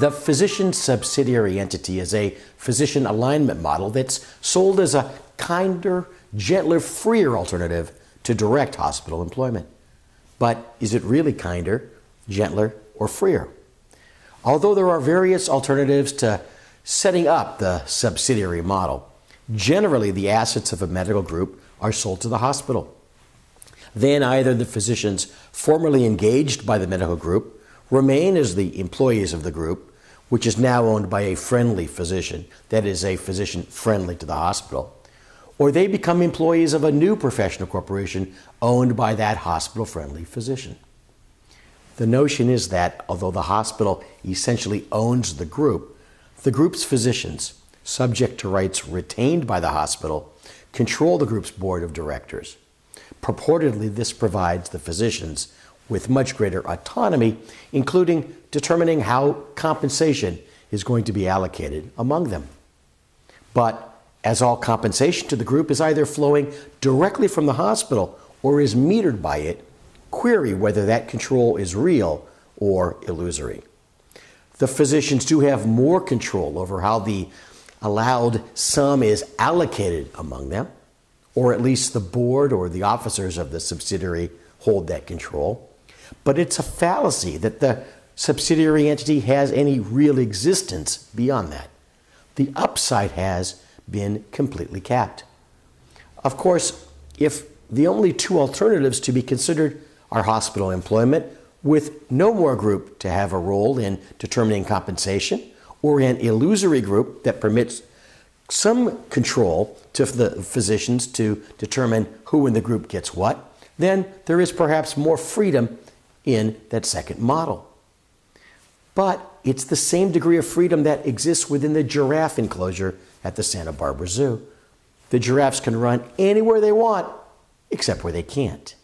The physician subsidiary entity is a physician alignment model that's sold as a kinder, gentler, freer alternative to direct hospital employment. But is it really kinder, gentler, or freer? Although there are various alternatives to setting up the subsidiary model, generally the assets of a medical group are sold to the hospital. Then either the physicians formerly engaged by the medical group remain as the employees of the group, which is now owned by a friendly physician, that is, a physician friendly to the hospital, or they become employees of a new professional corporation owned by that hospital-friendly physician. The notion is that although the hospital essentially owns the group's physicians, subject to rights retained by the hospital, control the group's board of directors. Purportedly, this provides the physicians with much greater autonomy, including determining how compensation is going to be allocated among them. But as all compensation to the group is either flowing directly from the hospital or is metered by it, query whether that control is real or illusory. The physicians do have more control over how the allowed sum is allocated among them, or at least the board or the officers of the subsidiary hold that control. But it's a fallacy that the subsidiary entity has any real existence beyond that. The upside has been completely capped. Of course, if the only two alternatives to be considered are hospital employment with no more group to have a role in determining compensation, or an illusory group that permits some control to the physicians to determine who in the group gets what, then there is perhaps more freedom in that second model. But it's the same degree of freedom that exists within the giraffe enclosure at the Santa Barbara Zoo. The giraffes can run anywhere they want, except where they can't.